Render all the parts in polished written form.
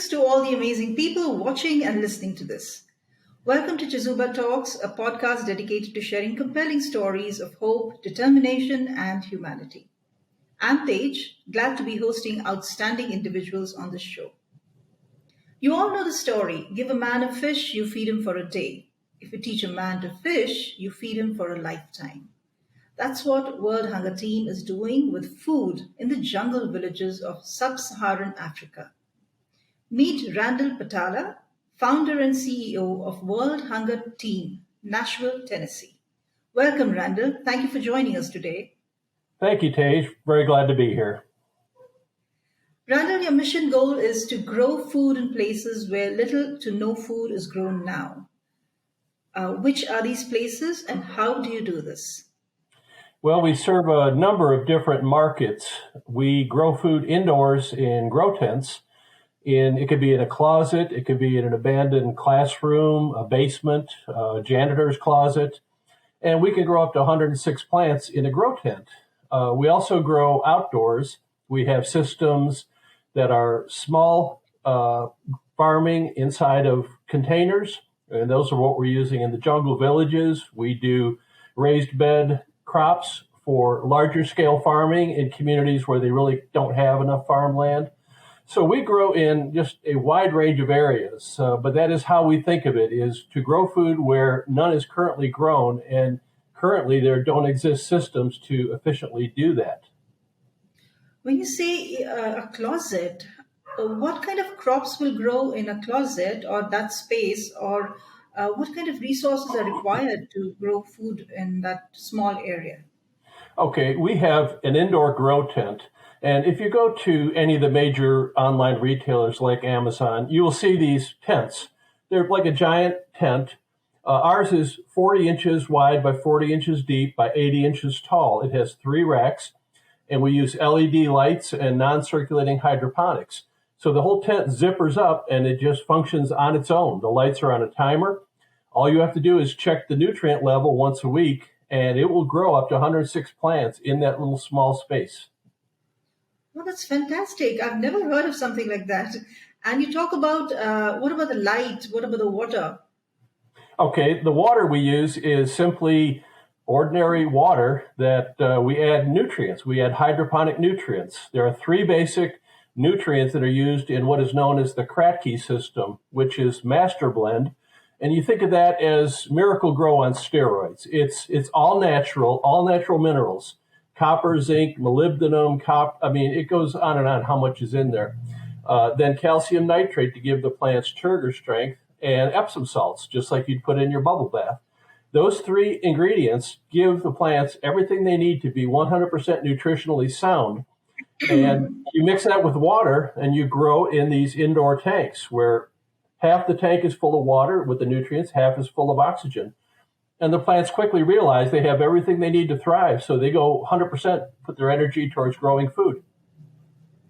Greetings to all the amazing people watching and listening to this. Welcome to Chizuba Talks, a podcast dedicated to sharing compelling stories of hope, determination, and humanity. I'm Tej, glad to be hosting outstanding individuals on this show. You all know the story: give a man a fish, you feed him for a day. If you teach a man to fish, you feed him for a lifetime. That's what World Hunger Team is doing with food in the jungle villages of sub-Saharan Africa. Meet Randall Putala, founder and CEO of World Hunger Team, Nashville, Tennessee. Welcome, Randall. Thank you for joining us today. Thank you, Tej. Very glad to be here. Randall, your mission goal is to grow food in places where little to no food is grown now. Which are these places and how do you do this? Well, we serve a number of different markets. We grow food indoors in grow tents. It could be in a closet, it could be in an abandoned classroom, a basement, a janitor's closet, and we can grow up to 106 plants in a grow tent. We also grow outdoors. We have systems that are small farming inside of containers, and those are what we're using in the jungle villages. We do raised bed crops for larger scale farming in communities where they really don't have enough farmland. So we grow in just a wide range of areas, but that is how we think of it, is to grow food where none is currently grown, and currently there don't exist systems to efficiently do that. When you say a closet, what kind of crops will grow in a closet or that space, or what kind of resources are required to grow food in that small area? Okay, we have an indoor grow tent. And if you go to any of the major online retailers like Amazon, you will see these tents. They're like a giant tent. Ours is 40 inches wide by 40 inches deep by 80 inches tall. It has 3 racks, and we use LED lights and non-circulating hydroponics. So the whole tent zippers up, and it just functions on its own. The lights are on a timer. All you have to do is check the nutrient level once a week, and it will grow up to 106 plants in that little small space. Well, that's fantastic. I've never heard of something like that. And you talk about what about the light? What about the water? Okay, the water we use is simply ordinary water that we add nutrients. We add hydroponic nutrients. There are 3 basic nutrients that are used in what is known as the Kratky system, which is master blend. And you think of that as Miracle Grow on steroids. It's all natural minerals. Copper, zinc, molybdenum, it goes on and on how much is in there. Then calcium nitrate to give the plants turgor strength, and Epsom salts, just like you'd put in your bubble bath. Those 3 ingredients give the plants everything they need to be 100% nutritionally sound. And you mix that with water, and you grow in these indoor tanks where half the tank is full of water with the nutrients, half is full of oxygen. And the plants quickly realize they have everything they need to thrive, so they go 100% put their energy towards growing food.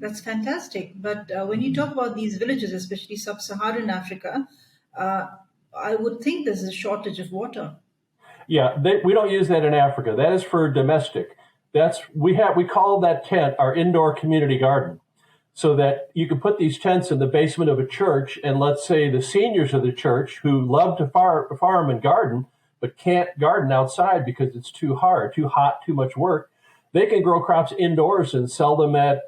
That's fantastic. But when you talk about these villages, especially sub-Saharan Africa, I would think there's a shortage of water. Yeah, we don't use that in Africa. That is for domestic. We call that tent our indoor community garden, so that you can put these tents in the basement of a church, and let's say the seniors of the church who love to farm and garden, but can't garden outside because it's too hard, too hot, too much work. They can grow crops indoors and sell them at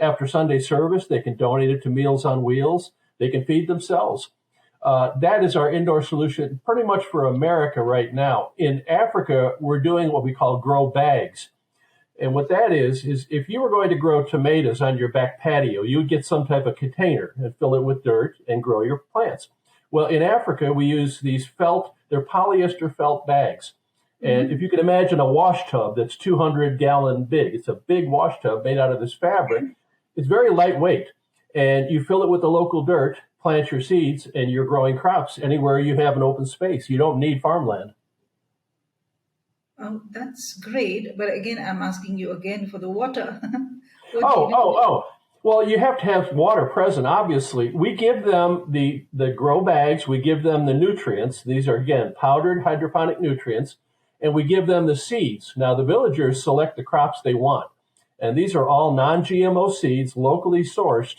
after Sunday service. They can donate it to Meals on Wheels. They can feed themselves. That is our indoor solution pretty much for America right now. In Africa, we're doing what we call grow bags. And what that is if you were going to grow tomatoes on your back patio, you would get some type of container and fill it with dirt and grow your plants. Well, in Africa, we use these they're polyester felt bags. And if you can imagine a wash tub that's 200-gallon big, it's a big wash tub made out of this fabric. It's very lightweight. And you fill it with the local dirt, plant your seeds, and you're growing crops anywhere you have an open space. You don't need farmland. Oh, that's great. But again, I'm asking you again for the water. Well, you have to have water present, obviously. We give them the grow bags. We give them the nutrients. These are, again, powdered hydroponic nutrients. And we give them the seeds. Now, the villagers select the crops they want. And these are all non-GMO seeds, locally sourced.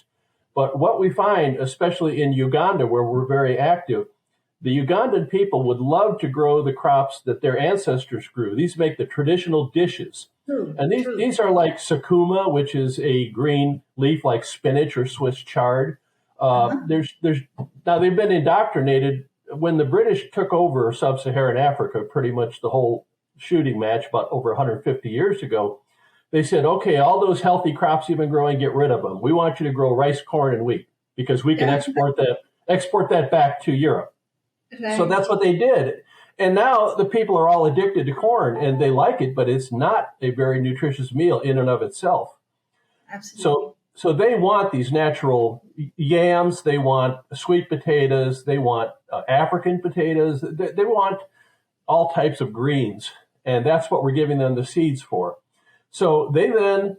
But what we find, especially in Uganda, where we're very active, the Ugandan people would love to grow the crops that their ancestors grew. These make the traditional dishes. And these are like sakuma, which is a green leaf like spinach or Swiss chard. There's now they've been indoctrinated. When the British took over sub-Saharan Africa, pretty much the whole shooting match about over 150 years ago, they said, okay, all those healthy crops you've been growing, get rid of them. We want you to grow rice, corn, and wheat because we can export that back to Europe. Right. So that's what they did. And now the people are all addicted to corn and they like it, but it's not a very nutritious meal in and of itself. Absolutely. So they want these natural yams, they want sweet potatoes, they want African potatoes, they want all types of greens. And that's what we're giving them the seeds for. So they then,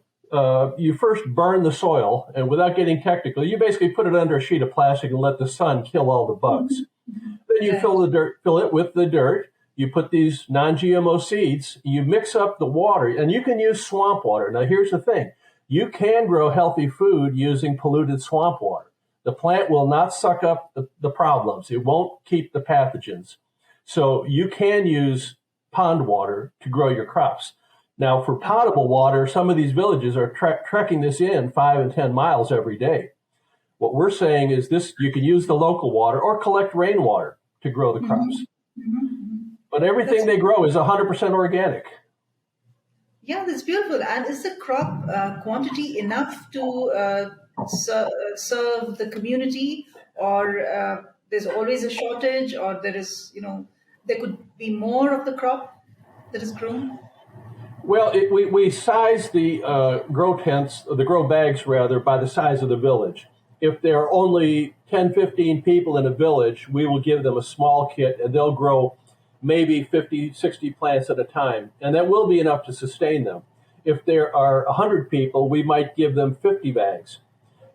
you first burn the soil, and without getting technical, you basically put it under a sheet of plastic and let the sun kill all the bugs. Then you fill it with the dirt. You put these non-GMO seeds. You mix up the water, and you can use swamp water. Now, here's the thing. You can grow healthy food using polluted swamp water. The plant will not suck up the problems. It won't keep the pathogens. So you can use pond water to grow your crops. Now, for potable water, some of these villages are trekking this in 5 and 10 miles every day. What we're saying is this: you can use the local water or collect rainwater to grow the crops. But everything they grow is 100% organic. Yeah, that's beautiful. And is the crop quantity enough to serve the community, or there's always a shortage, or there is, there could be more of the crop that is grown? Well, we size the grow bags rather, by the size of the village. If there are only 10, 15 people in a village, we will give them a small kit and they'll grow maybe 50, 60 plants at a time. And that will be enough to sustain them. If there are 100 people, we might give them 50 bags.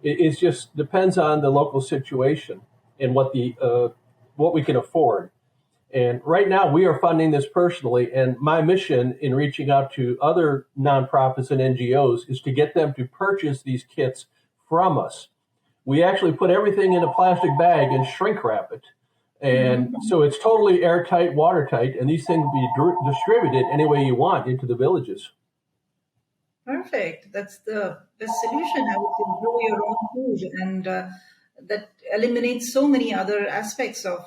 It just depends on the local situation and what we can afford. And right now we are funding this personally. And my mission in reaching out to other nonprofits and NGOs is to get them to purchase these kits from us. We actually put everything in a plastic bag and shrink wrap it. And so it's totally airtight, watertight, and these things will be distributed any way you want into the villages. Perfect. That's the best solution. I would say grow your own food, and that eliminates so many other aspects of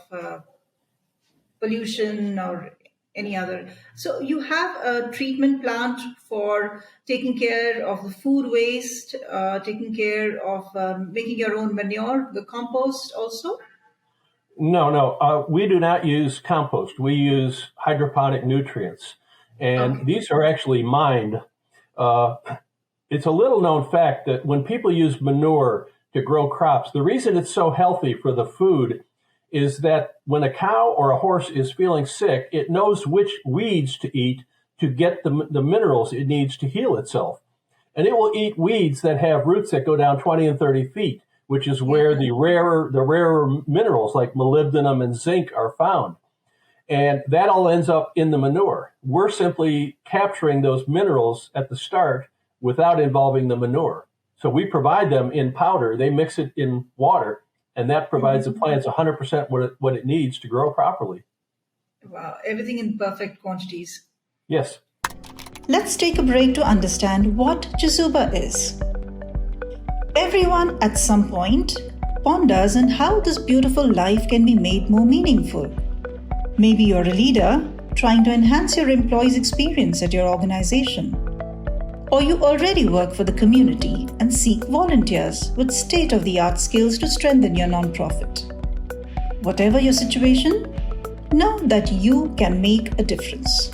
pollution or any other. So you have a treatment plant for taking care of the food waste, taking care of making your own manure, the compost also? No. We do not use compost. We use hydroponic nutrients. And these are actually mined. It's a little known fact that when people use manure to grow crops, the reason it's so healthy for the food is that when a cow or a horse is feeling sick, it knows which weeds to eat to get the minerals it needs to heal itself. And it will eat weeds that have roots that go down 20 and 30 feet, which is where the rarer minerals like molybdenum and zinc are found. And that all ends up in the manure. We're simply capturing those minerals at the start without involving the manure. So we provide them in powder. They mix it in water, and that provides the plants 100% what it needs to grow properly. Wow, everything in perfect quantities. Yes. Let's take a break to understand what Chizuba is. Everyone at some point ponders on how this beautiful life can be made more meaningful. Maybe you're a leader trying to enhance your employees' experience at your organization. Or you already work for the community and seek volunteers with state-of-the-art skills to strengthen your nonprofit. Whatever your situation, know that you can make a difference.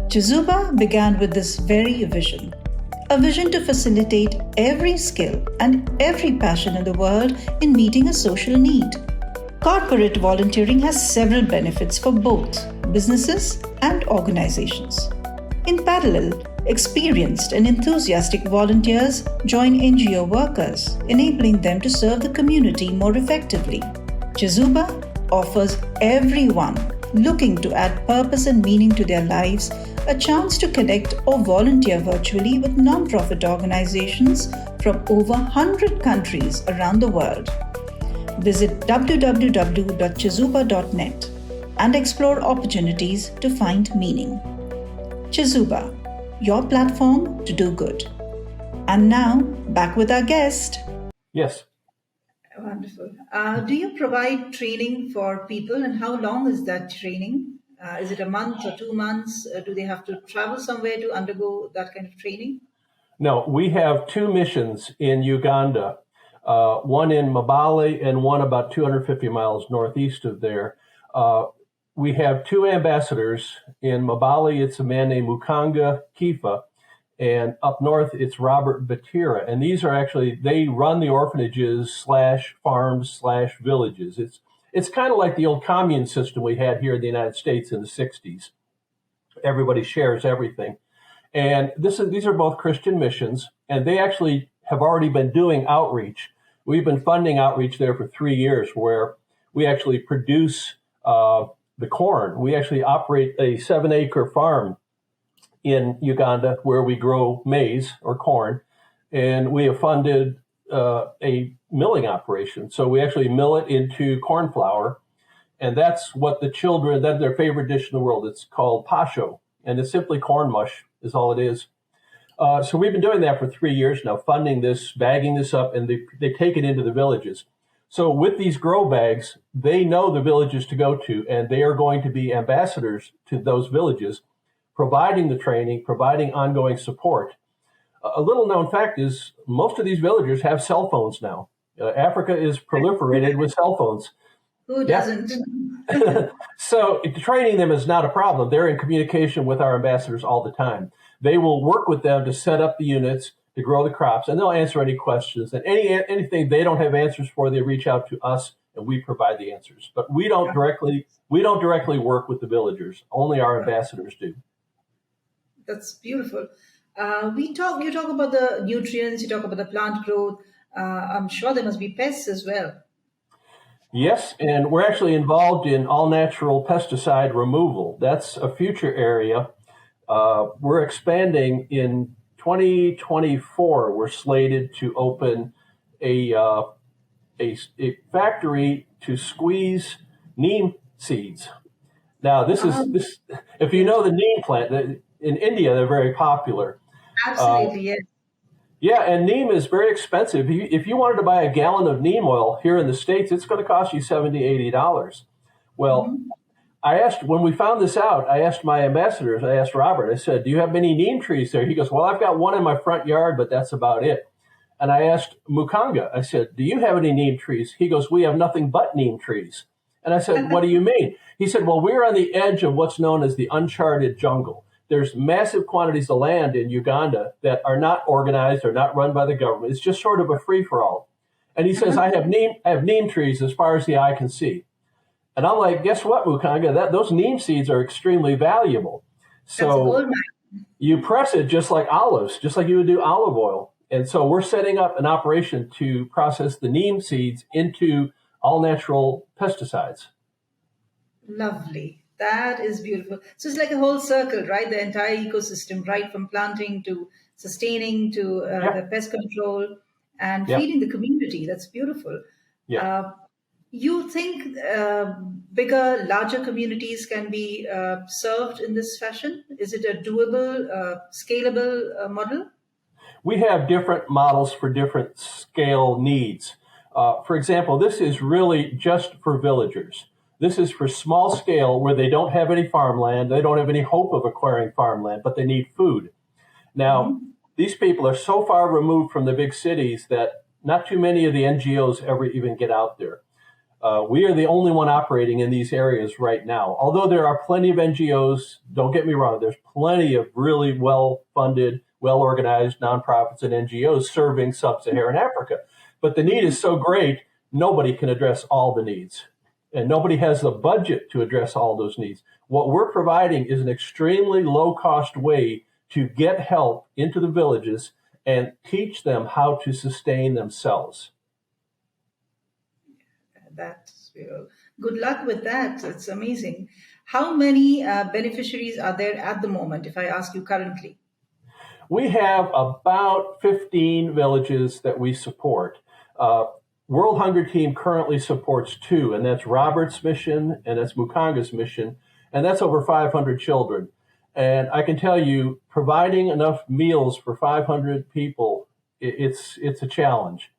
Chizuba began with this very vision. A vision to facilitate every skill and every passion in the world in meeting a social need. Corporate volunteering has several benefits for both businesses and organizations. In parallel, experienced and enthusiastic volunteers join NGO workers, enabling them to serve the community more effectively. Chizuba offers everyone looking to add purpose and meaning to their lives a chance to connect or volunteer virtually with nonprofit organizations from over 100 countries around the world. Visit www.chizuba.net and explore opportunities to find meaning. Chizuba, your platform to do good. And now, back with our guest. Yes. Wonderful. Do you provide training for people, and how long is that training? Is it a month or 2 months? Do they have to travel somewhere to undergo that kind of training? No, we have two missions in Uganda, one in Mbale and one about 250 miles northeast of there. We have two ambassadors. In Mbale, it's a man named Mukanga Kifa, and up north, it's Robert Batira. And these are actually, they run the orphanages / farms / villages. It's kind of like the old commune system we had here in the United States in the 60s. Everybody shares everything. And these are both Christian missions, and they actually have already been doing outreach. We've been funding outreach there for 3 years, where we actually produce the corn. We actually operate a 7-acre farm in Uganda where we grow maize or corn, and we have funded a milling operation. So we actually mill it into corn flour, and that's what the children, that's their favorite dish in the world. It's called pasho, and it's simply corn mush is all it is. So we've been doing that for 3 years now, funding this, bagging this up, and they take it into the villages. So with these grow bags, they know the villages to go to, and they are going to be ambassadors to those villages, providing the training, providing ongoing support. A little known fact is most of these villagers have cell phones now. Africa is proliferated with cell phones. Who doesn't? So training them is not a problem. They're in communication with our ambassadors all the time. They will work with them to set up the units, to grow the crops, and they'll answer any questions. And anything they don't have answers for, they reach out to us, and we provide the answers. But we don't directly work with the villagers. Only our ambassadors do. That's beautiful. You talk about the nutrients, you talk about the plant growth. I'm sure there must be pests as well. Yes, and we're actually involved in all-natural pesticide removal. That's a future area. We're expanding in 2024. We're slated to open a factory to squeeze neem seeds. Now, this. If you know the neem plant, in India, they're very popular. Absolutely, yes. Yeah, and neem is very expensive. If you wanted to buy a gallon of neem oil here in the States, it's going to cost you $70, $80. Well, when we found this out, I asked my ambassadors, I asked Robert, I said, do you have many neem trees there? He goes, well, I've got one in my front yard, but that's about it. And I asked Mukanga, I said, do you have any neem trees? He goes, we have nothing but neem trees. And I said, what do you mean? He said, well, we're on the edge of what's known as the uncharted jungle. There's massive quantities of land in Uganda that are not organized or not run by the government. It's just sort of a free-for-all. And he says, I have neem trees as far as the eye can see. And I'm like, guess what, Mukanga? Those neem seeds are extremely valuable. So you press it just like olives, just like you would do olive oil. And so we're setting up an operation to process the neem seeds into all-natural pesticides. Lovely. That is beautiful. So it's like a whole circle, right? The entire ecosystem, right from planting to sustaining to the pest control and feeding the community. That's beautiful. Yeah. You think bigger, larger communities can be served in this fashion? Is it a doable, scalable model? We have different models for different scale needs. For example, this is really just for villagers. This is for small scale where they don't have any farmland. They don't have any hope of acquiring farmland, but they need food. Now, these people are so far removed from the big cities that not too many of the NGOs ever even get out there. We are the only one operating in these areas right now. Although there are plenty of NGOs, don't get me wrong, there's plenty of really well-funded, well-organized nonprofits and NGOs serving sub-Saharan Africa. But the need is so great, nobody can address all the needs. And nobody has the budget to address all those needs. What we're providing is an extremely low-cost way to get help into the villages and teach them how to sustain themselves. That's good luck with that. It's amazing. How many beneficiaries are there at the moment, if I ask you currently? We have about 15 villages that we support. World Hunger Team currently supports 2, and that's Robert's mission and that's Mukanga's mission, and that's over 500 children. And I can tell you, providing enough meals for 500 people, it's a challenge.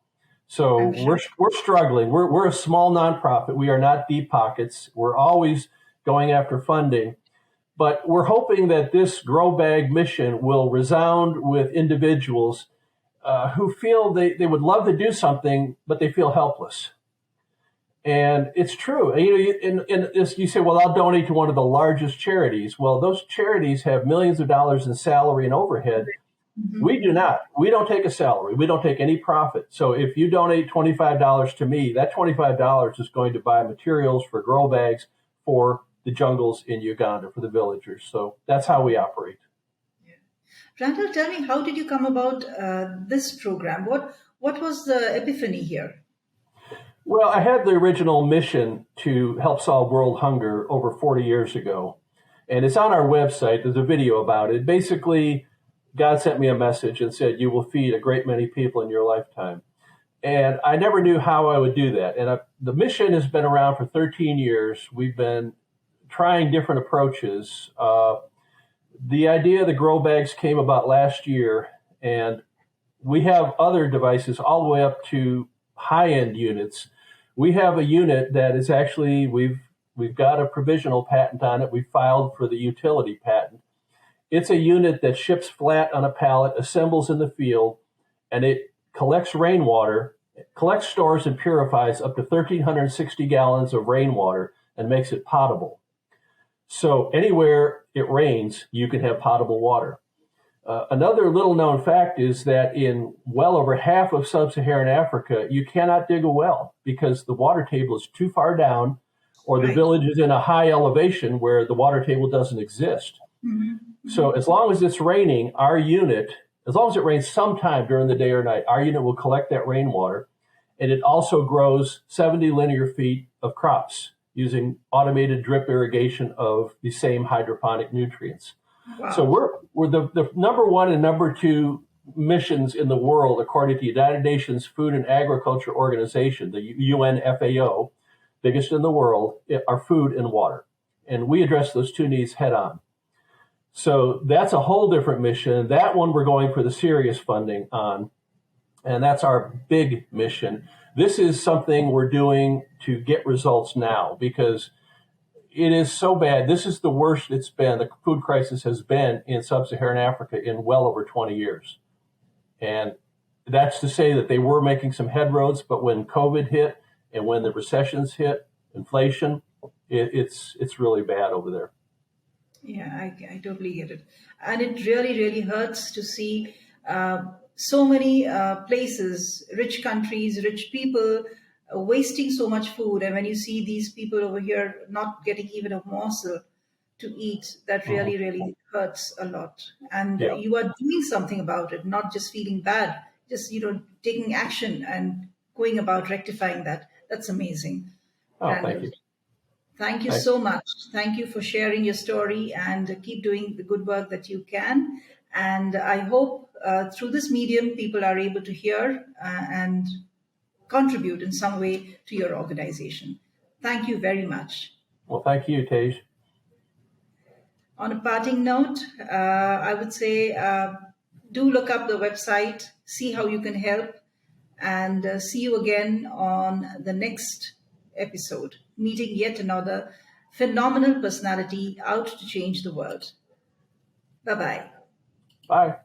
So we're struggling. We're a small nonprofit. We are not deep pockets. We're always going after funding. But we're hoping that this grow bag mission will resound with individuals who feel they would love to do something, but they feel helpless. And it's true. And you say, well, I'll donate to one of the largest charities. Well, those charities have millions of dollars in salary and overhead. Mm-hmm. We do not. We don't take a salary. We don't take any profit. So if you donate $25 to me, that $25 is going to buy materials for grow bags for the jungles in Uganda, for the villagers. So that's how we operate. Yeah. Randall, tell me, how did you come about this program? What was the epiphany here? Well, I had the original mission to help solve world hunger over 40 years ago. And it's on our website. There's a video about it. Basically, God sent me a message and said, you will feed a great many people in your lifetime. And I never knew how I would do that. And the mission has been around for 13 years. We've been trying different approaches. The idea of the grow bags came about last year, and we have other devices all the way up to high-end units. We have a unit that is actually, we've got a provisional patent on it. We filed for the utility patent. It's a unit that ships flat on a pallet, assembles in the field, and it collects rainwater, collects, stores, and purifies up to 1,360 gallons of rainwater and makes it potable. So anywhere it rains, you can have potable water. Another little known fact is that in well over half of sub-Saharan Africa, you cannot dig a well because the water table is too far down, or the village is in a high elevation where the water table doesn't exist. Mm-hmm. So as long as it's raining, our unit, as long as it rains sometime during the day or night, our unit will collect that rainwater. And it also grows 70 linear feet of crops using automated drip irrigation of the same hydroponic nutrients. Wow. So we're the number 1 and number 2 missions in the world, according to the United Nations Food and Agriculture Organization, the UNFAO, biggest in the world, are food and water. And we address those 2 needs head on. So that's a whole different mission. That one we're going for the serious funding on, and that's our big mission. This is something we're doing to get results now because it is so bad. This is the worst it's been. The food crisis has been in sub-Saharan Africa in well over 20 years. And that's to say that they were making some headroads, but when COVID hit and when the recessions hit, inflation, it's really bad over there. Yeah, I totally get it. And it really, really hurts to see so many places, rich countries, rich people, wasting so much food. And when you see these people over here not getting even a morsel to eat, that really, really hurts a lot. And you are doing something about it, not just feeling bad, just, taking action and going about rectifying that. That's amazing. Oh, thank you. Thank you so much. Thank you for sharing your story, and keep doing the good work that you can. And I hope through this medium, people are able to hear and contribute in some way to your organization. Thank you very much. Well, thank you, Tej. On a parting note, I would say do look up the website, see how you can help, and see you again on the next episode, meeting yet another phenomenal personality out to change the world. Bye-bye. Bye.